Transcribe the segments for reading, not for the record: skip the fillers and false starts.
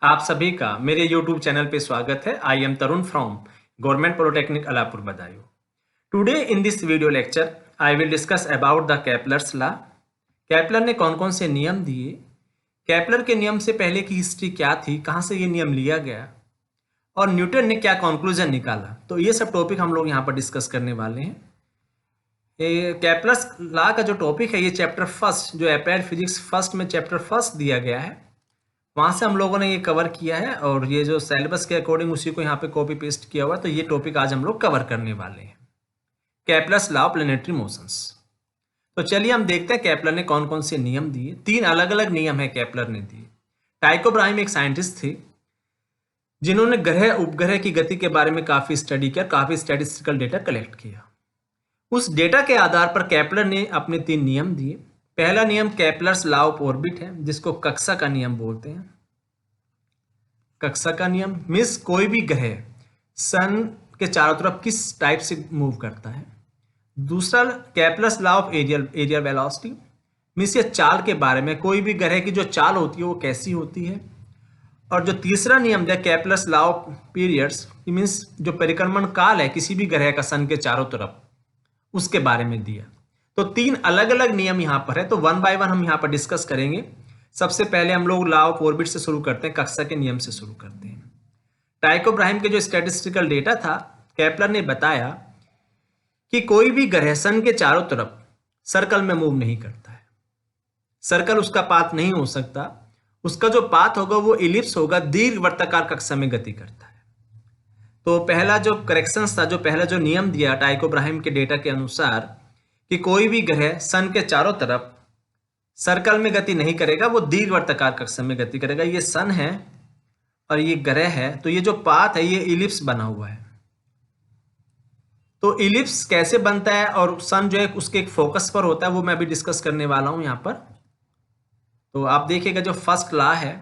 आप सभी का मेरे YouTube चैनल पे स्वागत है। I am Tarun from government polytechnic Alapur Budaun. Today in this video lecture I will discuss about the Kepler's law. Kepler ने कौन कौन से नियम दिए, केपलर के नियम से पहले की हिस्ट्री क्या थी, कहाँ से ये नियम लिया गया और न्यूटन ने क्या कंक्लूजन निकाला। तो ये सब टॉपिक हम लोग यहाँ पर डिस्कस करने वाले हैं। केपलर्स लॉ का जो टॉपिक है ये चैप्टर फर्स्ट, जो अप्लाइड फिजिक्स फर्स्ट में चैप्टर फर्स्ट दिया गया है, वहाँ से हम लोगों ने ये कवर किया है और ये जो सिलेबस के अकॉर्डिंग उसी को यहाँ पे कॉपी पेस्ट किया हुआ है। तो ये टॉपिक आज हम लोग कवर करने वाले हैं, Kepler's law of planetary motions. तो चलिए हम देखते हैं केपलर ने कौन कौन से नियम दिए। 3 अलग अलग नियम है केपलर ने दिए। टाइको ब्राहिम एक साइंटिस्ट थे जिन्होंने ग्रह उपग्रह की गति के बारे में काफ़ी स्टडी किया, काफ़ी स्टैटिस्टिकल डेटा कलेक्ट किया। उस डेटा के आधार पर केपलर ने अपने 3 नियम दिए। पहला नियम केपलर्स लॉ ऑफ ऑर्बिट है, जिसको कक्षा का नियम बोलते हैं। कक्षा का नियम मीन्स कोई भी ग्रह सन के चारों तरफ किस टाइप से मूव करता है। दूसरा Kepler's law of areal velocity means ये चाल के बारे में, कोई भी ग्रह की जो चाल होती है वो कैसी होती है। और जो तीसरा नियम दिया Kepler's law of periods means जो परिक्रमण काल है किसी भी ग्रह का सन के चारों तरफ, उसके बारे में दिया। तो 3 अलग अलग नियम यहाँ पर है, तो वन बाय वन हम यहाँ पर डिस्कस करेंगे। सबसे पहले हम लोग लॉ ऑफ ऑर्बिट से शुरू करते हैं, कक्षा के नियम से शुरू करते हैं। टाइको ब्राहिम के जो स्टैटिस्टिकल डेटा था, केपलर ने बताया कि कोई भी ग्रह सन के चारों तरफ सर्कल में मूव नहीं करता है। सर्कल उसका पाथ नहीं हो सकता, उसका जो पाथ होगा वो इलिप्स होगा, दीर्घ वर्ताकार कक्षा में गति करता है। तो पहला जो करेक्शन था, जो पहला जो नियम दिया टाइको ब्राहिम के डेटा के अनुसार कि कोई भी ग्रह सन के चारों तरफ सर्कल में गति नहीं करेगा, वो दीर्घ वर्ताकार कक्षा में गति करेगा। ये सन है और ये ग्रह है, तो ये जो पाथ है ये इलिप्स बना हुआ है। तो इलिप्स कैसे बनता है और सन जो है उसके एक फोकस पर होता है, वो मैं अभी डिस्कस करने वाला हूं यहाँ पर। तो आप देखिएगा जो फर्स्ट लॉ है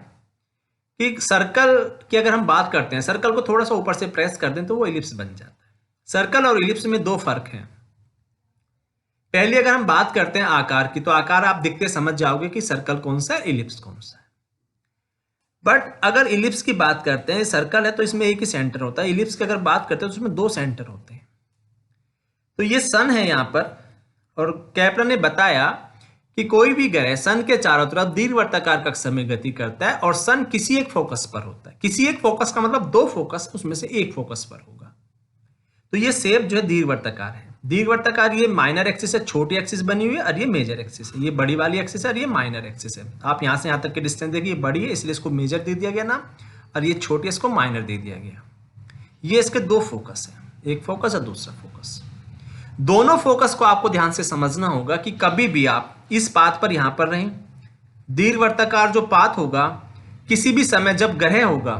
कि सर्कल की अगर हम बात करते हैं, सर्कल को थोड़ा सा ऊपर से प्रेस कर दें तो वो इलिप्स बन जाता है। सर्कल और इलिप्स में 2 फर्क हैं। पहले अगर हम बात करते हैं आकार की, तो आकार आप देखते समझ जाओगे कि सर्कल कौन सा है, इलिप्स कौन सा है। बट अगर इलिप्स की बात करते हैं, सर्कल है तो इसमें एक ही सेंटर होता है। इलिप्स की अगर बात करते हैं तो उसमें 2 सेंटर होते हैं। तो ये सन है यहाँ पर, और केपलर ने बताया कि कोई भी ग्रह सन के चारों तरफ दीर्घवृत्ताकार कक्षा में गति करता है और सन किसी एक फोकस पर होता है। किसी एक फोकस का मतलब 2 फोकस, उसमें से एक फोकस पर होगा। तो ये शेप जो है दीर्घवृत्ताकार है। दीर्घवृत्ताकार ये माइनर एक्सिस है, छोटी एक्सिस बनी हुई है, और ये मेजर एक्सिस है। ये बड़ी वाली एक्सिस है और ये माइनर एक्सिस है। आप यहाँ से यहाँ तक के डिस्टेंस देखिए, ये बड़ी है इसलिए इसको मेजर दे दिया गया नाम, और ये छोटी इसको माइनर दे दिया गया। ये इसके 2 फोकस है, एक फोकस और दूसरा फोकस। दोनों फोकस को आपको ध्यान से समझना होगा कि कभी भी आप इस पाथ पर यहाँ पर रहें, दीर्घवृत्ताकार जो पाथ होगा किसी भी समय जब ग्रह होगा,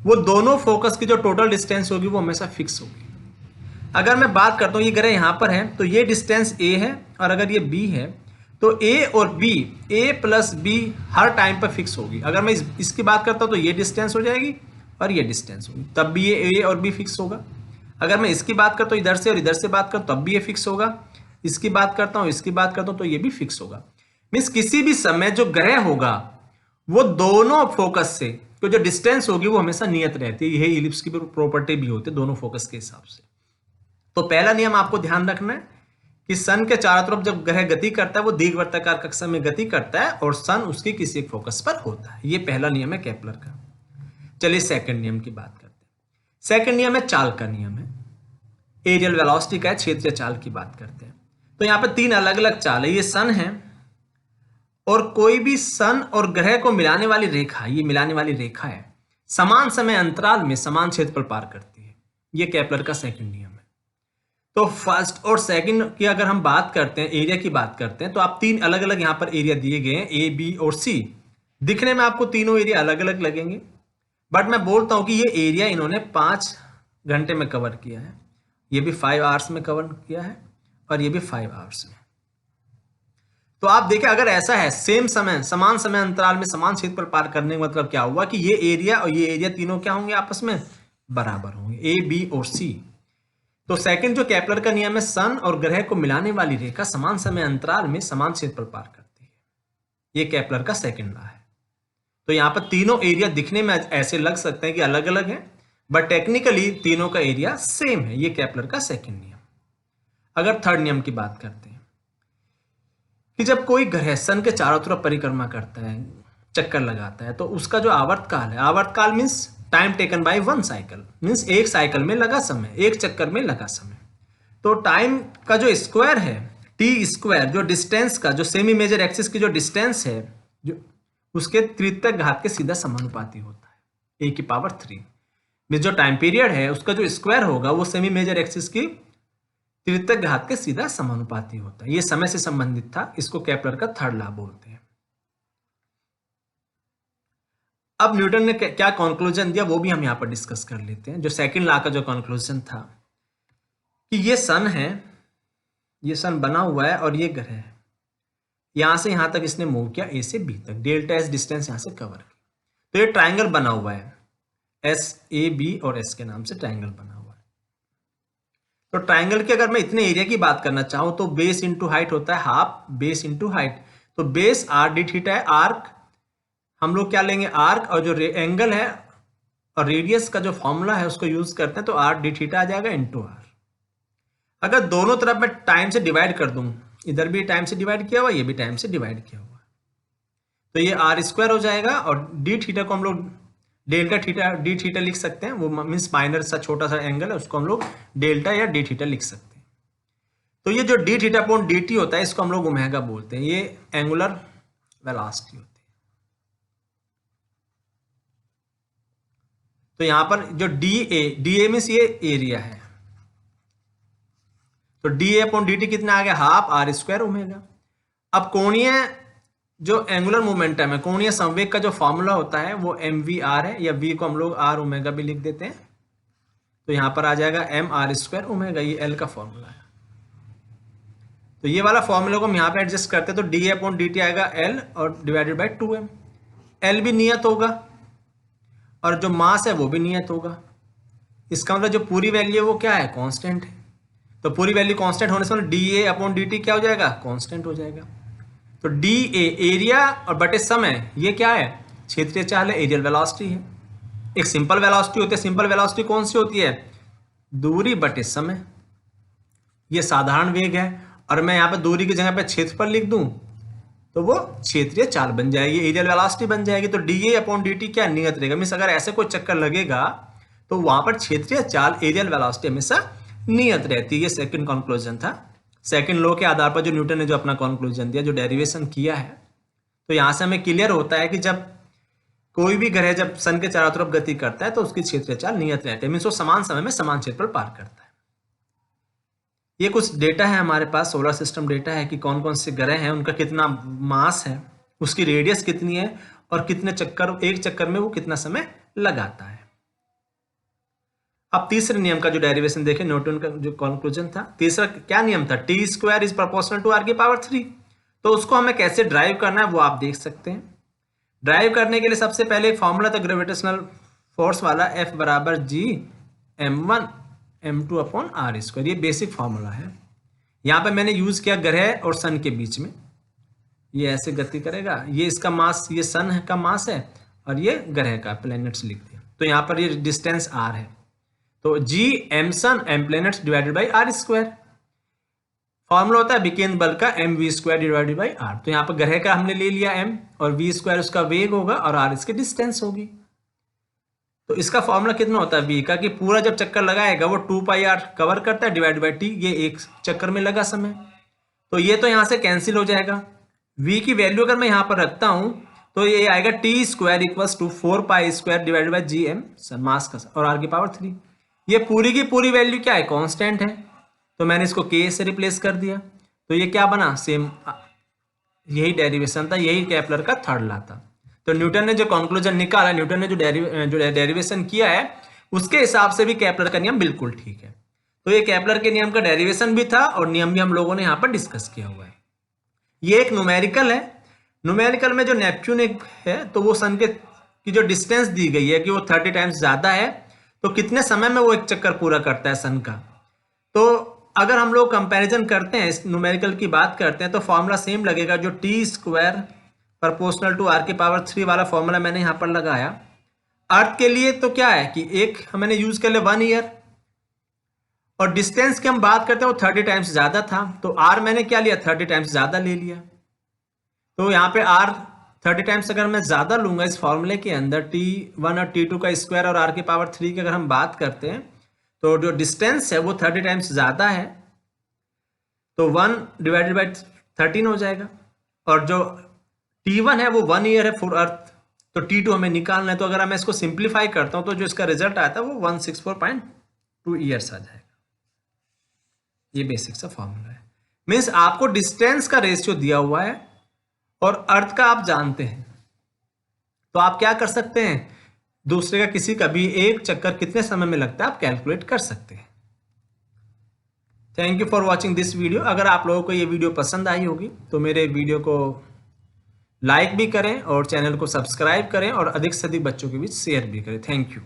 वो दोनों फोकस की जो टोटल डिस्टेंस होगी वो हमेशा फिक्स होगी। अगर मैं बात करता हूँ ये ग्रह यहाँ पर है तो ये डिस्टेंस a है, और अगर ये b है तो a और b, a plus b her time पर फिक्स होगी। अगर मैं इसकी बात करता हूँ तो ये डिस्टेंस हो जाएगी और ये डिस्टेंस होगी, तब भी ये a और b फिक्स होगा। अगर मैं इसकी बात करता हूँ इधर से और इधर से बात करता हूँ तब भी ये फिक्स होगा। इसकी बात करता हूँ, इसकी बात करता हूँ तो ये भी फिक्स होगा। मीन्स किसी भी समय जो ग्रह होगा वो दोनों फोकस से तो जो डिस्टेंस होगी वो हमेशा नियत रहती है। यही इलिप्स की प्रॉपर्टी भी होती है दोनों फोकस के हिसाब से। तो पहला नियम आपको ध्यान रखना है कि सन के चारों तरफ जब ग्रह गति करता है वो दीर्घवृत्ताकार कक्षा में गति करता है और सन उसकी किसी एक फोकस पर होता है। ये पहला नियम है केपलर का। चलिए सेकंड नियम की बात करते हैं। सेकंड नियम है चाल का नियम है, एरियल वेलोसिटी का है, क्षेत्रीय चाल की बात करते हैं। तो यहाँ पर 3 अलग अलग चाल है। ये सन है और कोई भी सन और ग्रह को मिलाने वाली रेखा, ये मिलाने वाली रेखा है, समान समय अंतराल में समान क्षेत्रफल पार करती है। ये केपलर का सेकंड नियम है। तो फर्स्ट और सेकंड की अगर हम बात करते हैं, एरिया की बात करते हैं, तो आप 3 अलग अलग यहाँ पर एरिया दिए गए हैं, ए बी और सी। दिखने में आपको तीनों एरिया अलग अलग लगेंगे, बट मैं बोलता हूँ कि ये एरिया इन्होंने 5 घंटे में कवर किया है, ये भी 5 आवर्स में कवर किया है, और ये भी 5 आवर्स में। तो आप देखें अगर ऐसा है सेम समय समान समय अंतराल में समान क्षेत्र पर पार करने का मतलब क्या हुआ कि ये एरिया और ये एरिया तीनों क्या होंगे, आपस में बराबर होंगे, ए बी और सी। तो सेकंड जो केपलर का नियम है, सन और ग्रह को मिलाने वाली रेखा समान समय अंतराल में समान क्षेत्र पर पार करती है। ये केपलर का सेकंड लॉ है। तो यहाँ पर तीनों एरिया दिखने में ऐसे लग सकते हैं कि अलग अलग है, बट टेक्निकली तीनों का एरिया सेम है। ये केपलर का सेकंड नियम। अगर थर्ड नियम की बात करते हैं कि जब कोई ग्रह सन के चारों तरफ परिक्रमा करता है, चक्कर लगाता है, तो उसका जो आवर्तकाल है, आवर्तकाल means time taken by one cycle, means एक साइकिल में लगा समय, एक चक्कर में लगा समय। तो टाइम का जो स्क्वायर है, टी स्क्वायर, जो डिस्टेंस का, जो सेमी मेजर एक्सिस की जो डिस्टेंस है, जो उसके तृतीयक घात के सीधा समानुपाती होता है, ए की पावर 3। मीन्स जो टाइम पीरियड है उसका जो स्क्वायर होगा वो सेमी मेजर एक्सिस की तृतीयक घात के सीधा समानुपाती होता है। ये समय से संबंधित था, इसको केपलर का थर्ड लॉ बोलते हैं। अब न्यूटन ने क्या कंक्लूजन दिया वो भी हम यहाँ पर डिस्कस कर लेते हैं। जो सेकंड लॉ का जो कंक्लूजन था कि ये सन है, ये सन बना हुआ है और ये ग्रह है, यहां से यहां तक इसने मूव किया, ए से बी तक, डेल्टा एस डिस्टेंस यहां से कवर की। तो ये ट्राइंगल बना हुआ है, एस ए बी और एस के नाम से ट्राइंगल बना हुआ है। तो ट्राइंगल के अगर मैं इतने एरिया की बात करना चाहूं तो बेस इंटू हाइट होता है हाफ बेस इंटू हाइट। तो बेस आर डी थीटा है, आर्क हम लोग क्या लेंगे, आर्क, और जो एंगल है और रेडियस का जो फॉर्मूला है उसको यूज करते हैं, तो आर डी थीटा आ जाएगा इंटू आर। अगर दोनों तरफ मैं टाइम से डिवाइड कर दूं, इधर भी टाइम से डिवाइड किया हुआ, ये भी टाइम से डिवाइड किया हुआ, तो ये आर स्क्वायर हो जाएगा। और डी थीटा को हम लोग डेल्टा थीटा डी थीटा लिख सकते हैं, वो मीन्स माइनर सा छोटा सा एंगल है, उसको हम लोग डेल्टा या डी थीटा लिख सकते हैं। तो ये जो D theta upon D T होता है इसको हम लोग ओमेगा बोलते हैं, ये एंगुलर वेलोसिटी होती है। तो यहां पर जो डी ए मीन्स ये एरिया है, तो D A upon D T कितना आ गया, हाफ आर स्क्वायर ओमेगा। अब कोणीय जो एंगुलर मोमेंटम है, कोणीय संवेग का जो फॉर्मूला होता है वो एम वी आर है, या वी को हम लोग आर ओमेगा भी लिख देते हैं। तो यहां पर आ जाएगा एम आर स्क्वायर ओमेगा, ये एल का फॉर्मूला है। तो ये वाला फॉर्मूला को हम यहाँ पे एडजस्ट करते हैं, तो D A upon D T आएगा एल और डिवाइडेड बाई 2m। एल भी नियत होगा और जो मास है वो भी नियत होगा। इसका मतलब जो पूरी वैल्यू है वो क्या है, कांस्टेंट है। तो पूरी वैल्यू कांस्टेंट होने से मतलब D A upon D T क्या हो जाएगा, कांस्टेंट हो जाएगा। तो डी ए एरिया और बटे समय, ये क्या है, क्षेत्रीय चाल है, एरियल वेलोसिटी है। एक सिंपल वेलोसिटी होती है, सिंपल वेलोसिटी कौन सी होती है, दूरी बटे समय, ये साधारण वेग है। और मैं यहाँ पे दूरी की जगह पे क्षेत्रफल लिख दूं तो वो क्षेत्रीय चाल बन जाएगी, एरियल वेलोसिटी बन जाएगी। तो D A upon D T क्या नियत रहेगा, मीन्स अगर ऐसे कोई चक्कर लगेगा तो वहां पर क्षेत्रीय चाल एरियल वेलोसिटी हमेशा नियत रहती है। ये सेकंड कंक्लूजन था। सेकंड लॉ के आधार पर जो न्यूटन ने जो अपना कंक्लूजन दिया, जो डेरिवेशन किया है, तो यहां से हमें क्लियर होता है कि जब कोई भी ग्रह जब सन के चारों तरफ गति करता है तो उसकी क्षेत्रीय चाल नियत रहती है, मीन्स वो समान समय में समान क्षेत्रफल पार करता है। ये कुछ डेटा है हमारे पास, सोलर सिस्टम डेटा है कि कौन कौन से ग्रह हैं, उनका कितना मास है, उसकी रेडियस कितनी है और कितने चक्कर, एक चक्कर में वो कितना समय लगाता है। अब तीसरे नियम का जो डेरिवेशन देखें, न्यूटन का जो कंक्लूजन था, तीसरा क्या नियम था, T square is proportional to R की पावर 3। तो उसको हमें कैसे ड्राइव करना है वो आप देख सकते हैं। ड्राइव करने के लिए सबसे पहले एक फॉर्मूला था ग्रेविटेशनल फोर्स वाला, F बराबर G m1 m2 upon R square, ये बेसिक फॉर्मूला है। यहाँ पे मैंने यूज किया ग्रह और सन के बीच में, ये ऐसे गति करेगा, ये इसका मास, ये सन का मास है और ये ग्रह का, प्लैनेट्स लिख दिया। तो यहाँ पर ये डिस्टेंस r है, तो G m sun m planets divided by R square. Formula होता है विकेंद्र बल का M V square divided by R. तो यहाँ पर ग्रह का हमने ले लिया m और v स्क्वायर उसका वेग होगा और r इसकी डिस्टेंस होगी। तो इसका फॉर्मूला कितना होता है v का, कि पूरा जब चक्कर लगाएगा वो 2 पाई r कवर करता है डिवाइड बाई t, ये एक चक्कर में लगा समय। तो ये तो यहाँ से कैंसिल हो जाएगा। v की वैल्यू अगर मैं यहाँ पर रखता हूँ तो ये आएगा T square equals to 4 pi square divided by G M sun mass का और r की पावर 3। ये पूरी की पूरी वैल्यू क्या है, कांस्टेंट है, तो मैंने इसको k से रिप्लेस कर दिया। तो ये क्या बना, सेम, यही डेरिवेशन था, यही केपलर का थर्ड लॉ था। तो न्यूटन ने जो कंक्लूजन निकाला, न्यूटन ने जो डेरिवेशन किया है उसके हिसाब से भी केपलर का नियम बिल्कुल ठीक है। तो ये केपलर के नियम का डेरिवेशन भी था और नियम भी हम लोगों ने यहाँ पर डिस्कस किया हुआ है। ये एक न्यूमेरिकल है। न्यूमेरिकल में जो नेपच्यून है तो वो सन की जो डिस्टेंस दी गई है कि वो 30 टाइम्स ज्यादा है, तो कितने समय में वो एक चक्कर पूरा करता है सन का। तो अगर हम लोग कंपैरिजन करते हैं, इस न्यूमेरिकल की बात करते हैं, तो फॉर्मूला सेम लगेगा, जो T square proportional to r की पावर 3 वाला फॉर्मूला मैंने यहाँ पर लगाया। अर्थ के लिए तो क्या है कि एक मैंने यूज कर लिया 1 ईयर, और डिस्टेंस की हम बात करते हैं वो 30 टाइम्स ज्यादा था, तो r मैंने क्या लिया 30 टाइम्स ज्यादा ले लिया। तो यहाँ पे r 30 टाइम्स अगर मैं ज्यादा लूंगा इस फॉर्मूले के अंदर, t1 और t2 का स्क्वायर और r की पावर 3 की अगर हम बात करते हैं, तो जो डिस्टेंस है वो 30 टाइम्स ज्यादा है, तो 1 डिवाइडेड बाई 13 हो जाएगा। और जो t1 है वो 1 ईयर है फॉर अर्थ, तो t2 हमें निकालना है। तो अगर मैं इसको सिंप्लीफाई करता हूं तो जो इसका रिजल्ट आता है वो 164.2 ईयर्स आ जाएगा। ये बेसिक सा फॉर्मूला है। मीन्स आपको डिस्टेंस का रेशियो दिया हुआ है और अर्थ का आप जानते हैं, तो आप क्या कर सकते हैं, दूसरे का किसी का भी एक चक्कर कितने समय में लगता है आप कैलकुलेट कर सकते हैं। Thank you for watching this video. अगर आप लोगों को ये वीडियो पसंद आई होगी तो मेरे वीडियो को लाइक भी करें और चैनल को सब्सक्राइब करें और अधिक से अधिक बच्चों के बीच शेयर भी करें। Thank you.